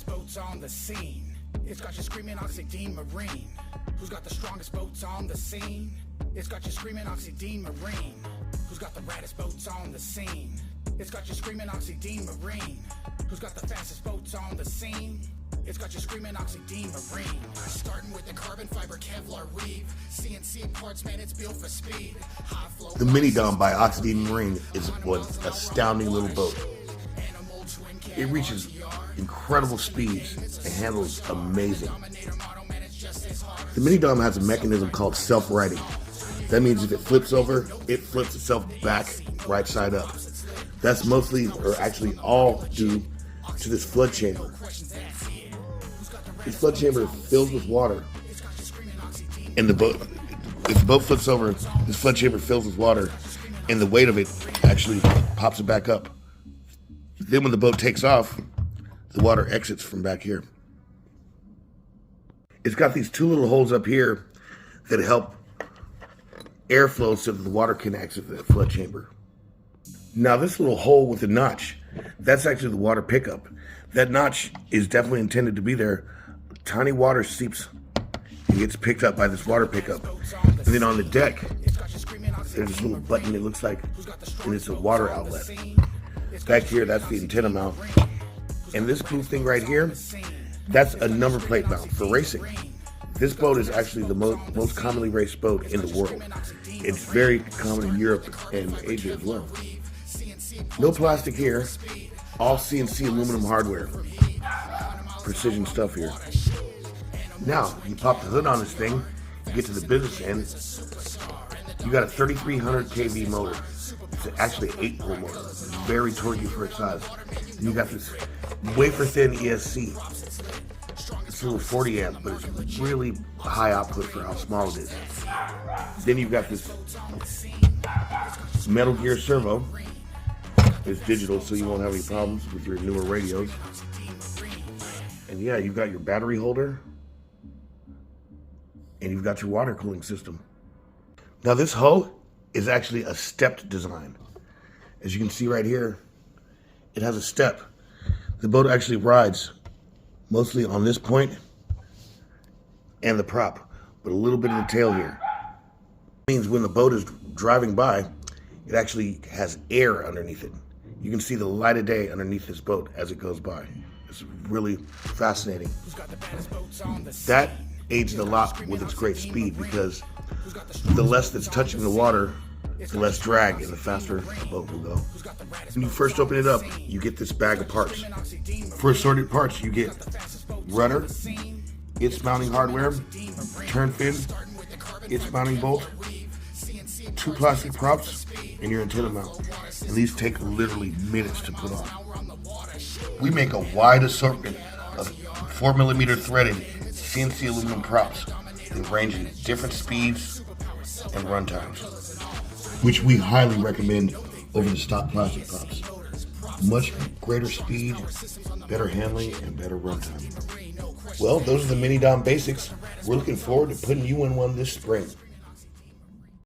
baddest boats on the scene? It's got you screaming Oxidean Marine. Who's got the strongest boats on the scene? It's got you screaming Oxidean Marine. Who's got the raddest boats on the scene? It's got you screaming Oxidean Marine. Who's got the fastest boats on the scene? It's got you screaming Oxidean Marine. Starting with the carbon fiber Kevlar weave. CNC parts, man, it's built for speed. High flow. The Mini Dom by Oxidean Marine is one astounding little boat. It reaches incredible speeds and handles amazing. The Mini Dom has a mechanism called self-righting. That means if it flips over, it flips itself back right side up. That's mostly, or actually all, due to this flood chamber. This flood chamber fills with water, and the boat, if the boat flips over, this flood chamber fills with water, and the weight of it actually pops it back up. Then when the boat takes off, the water exits from back here. It's got these two little holes up here that help airflow so that the water can exit the flood chamber. Now this little hole with the notch, that's actually the water pickup. That notch is definitely intended to be there. Tiny water seeps and gets picked up by this water pickup. And then on the deck, there's this little button it looks like, and it's a water outlet. Back here, that's the antenna mount. And this blue thing right here, that's a number plate mount for racing. This boat is actually the most commonly raced boat in the world. It's very common in Europe and Asia as well. No plastic here, all CNC aluminum hardware. Precision stuff here. Now, you pop the hood on this thing, you get to the business end, you got a 3300 kV motor. It's actually an 8-pole motor. Very torquey for its size. And you got this wafer thin ESC. It's a little 40 amp, but it's really high output for how small it is. Then you've got this metal gear servo. It's digital, so you won't have any problems with your newer radios. And yeah, you've got your battery holder, and you've got your water cooling system. Now this hoe is actually a stepped design. As you can see right here, it has a step. The boat actually rides mostly on this point and the prop, but a little bit of the tail here. It means when the boat is driving by, it actually has air underneath it. You can see the light of day underneath this boat as it goes by. It's really fascinating. That aids a lot with its great speed because the less that's touching the water, the less drag and the faster the boat will go. When you first open it up, you get this bag of parts. For assorted parts, you get rudder, its mounting hardware, turn fin, its mounting bolt, 2 plastic props, and your antenna mount. And these take literally minutes to put on. We make a wide assortment of 4mm threaded CNC aluminum props that range in different speeds and run times, which we highly recommend over the stock plastic props. Much greater speed, better handling, and better runtime. Well, those are the Mini Dom basics. We're looking forward to putting you in one this spring.